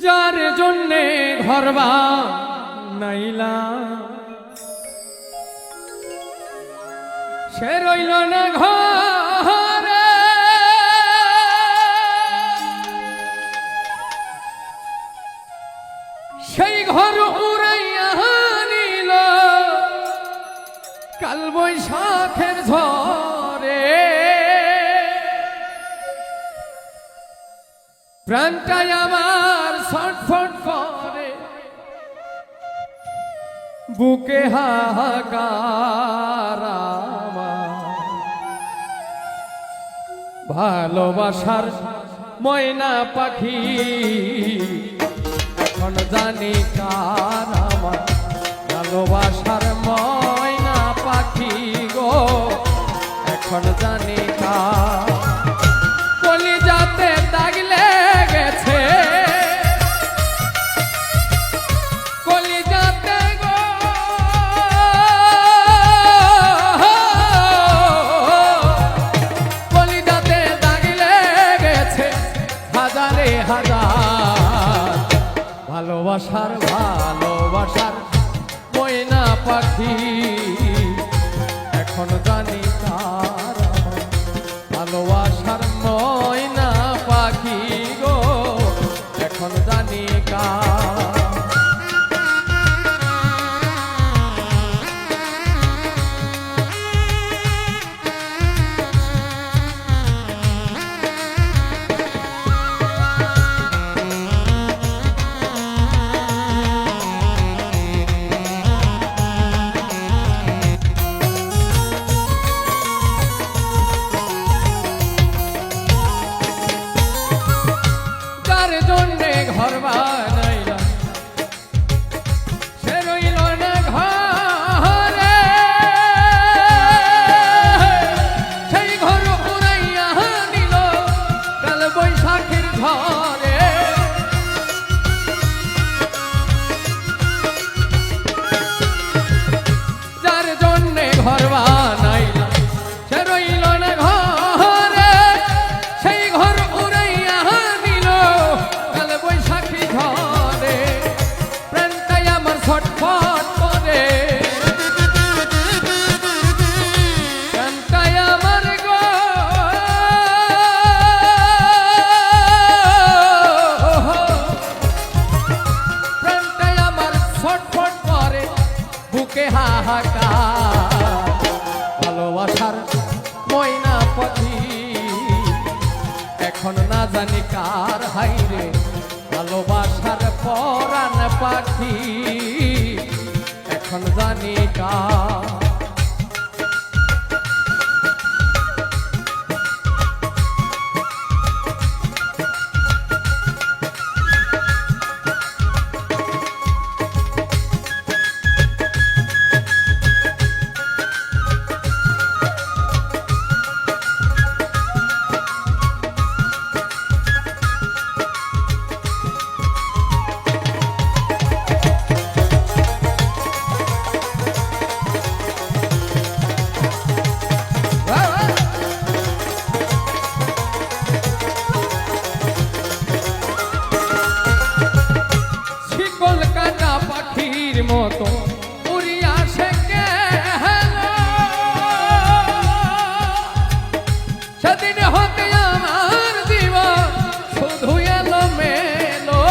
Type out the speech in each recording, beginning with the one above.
যার জন্যে ঘর বানাইলাম সে রইল না ঘরে, সেই ঘর উড়াইয়া নিল কাল বৈশাখের ঝড়ে। প্রাণটাই আমার ছটফট করে, বুকে হাহাকার আমার। ভালোবাসার ময়না পাখি এখন জানি কার আমার। ভালোবাসার ময়না পাখি গো এখন জানি কার। কলিজাতে দাগ লেগেছে, কলিজাতে গো কলিজাতে দাগ লেগেছে হাজারে হাজার। ভালোবাসার ভালোবাসার ময়না পাখি এখন জানি কার আমার। ভালোবাসার ময়না পাখি গো এখন জানি কার। জন্যে ঘর বানাইলাম সে রইল না ঘরে, সেই ঘর উড়াইয়া নিল কাল বৈশাখের ঝড়ে। যার জন্যে ঘর বানাইলাম সে রইল না ঘরে, সেই ঘর উড়াইয়া ছটফট করে। প্রাণটাই আমার গো প্রাণটাই আমার ছটফট করে, বুকে হাহাকার। ভালোবাসার ময়না পাখি এখন না জানি কার হাইরে। ভালোবাসার পরাণ পাখি এখন জানি কার। পাখির মতো উড়িয়া সে গেল, সেদিন হতে আমার জীবন শুধু এলো মেলো।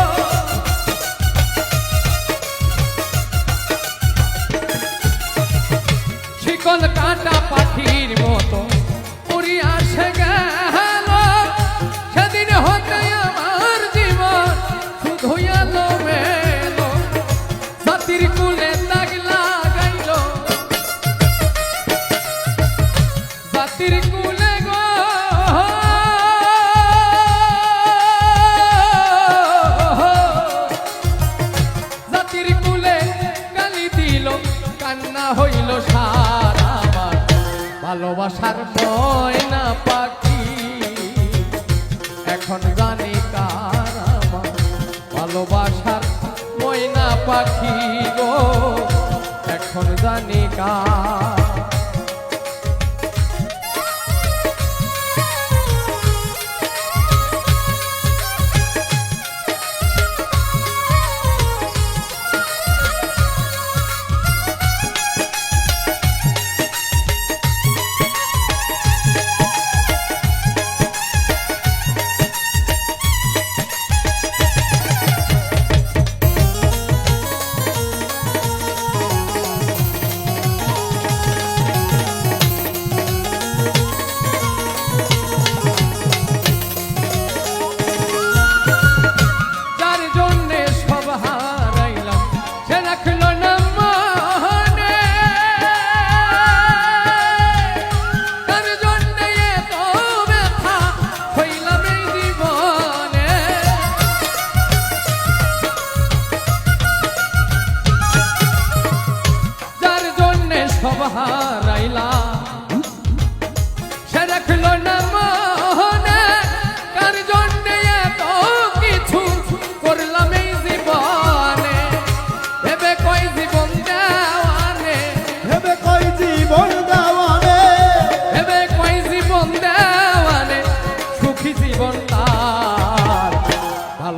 শিকল কাটা পাখির মতো উড়িয়া সে গেল, সেদিন হতে আমার জীবন শুধু এলো মেলো। জাতির কুলে দাগ লাগাইল, জাতির কুলে গো জাতির কুলে গালি দিল, কান্না হইল সার আমার। ভালোবাসার ময়না পাখি এখন জানি কার আমার। ভালোবাসার ময়না পাখি গো এখন জানি কার।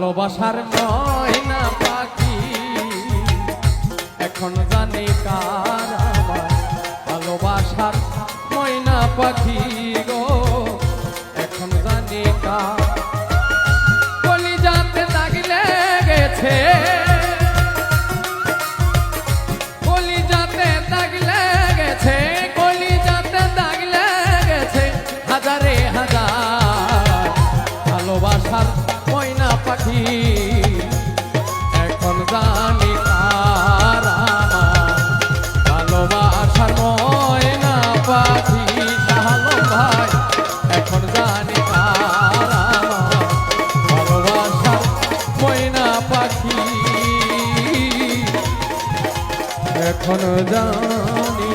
ভালোবাসার ময়না পাখি এখন জানি কার আমার ভালোবাসার ময়না পাখি গো এখন জানি কার কলিজাতে দাগ লেগেছে কলিজাতে দাগ লেগেছে কলিজাতে দাগ লেগেছে হাজারে হাজার ভালোবাসার ময়না পাখি এখন জানি কার আমার ভালোবাসার ময়না পাখি শাহালম ভাই এখন জানি কার আমার ভালোবাসার ময়না পাখি এখন জানি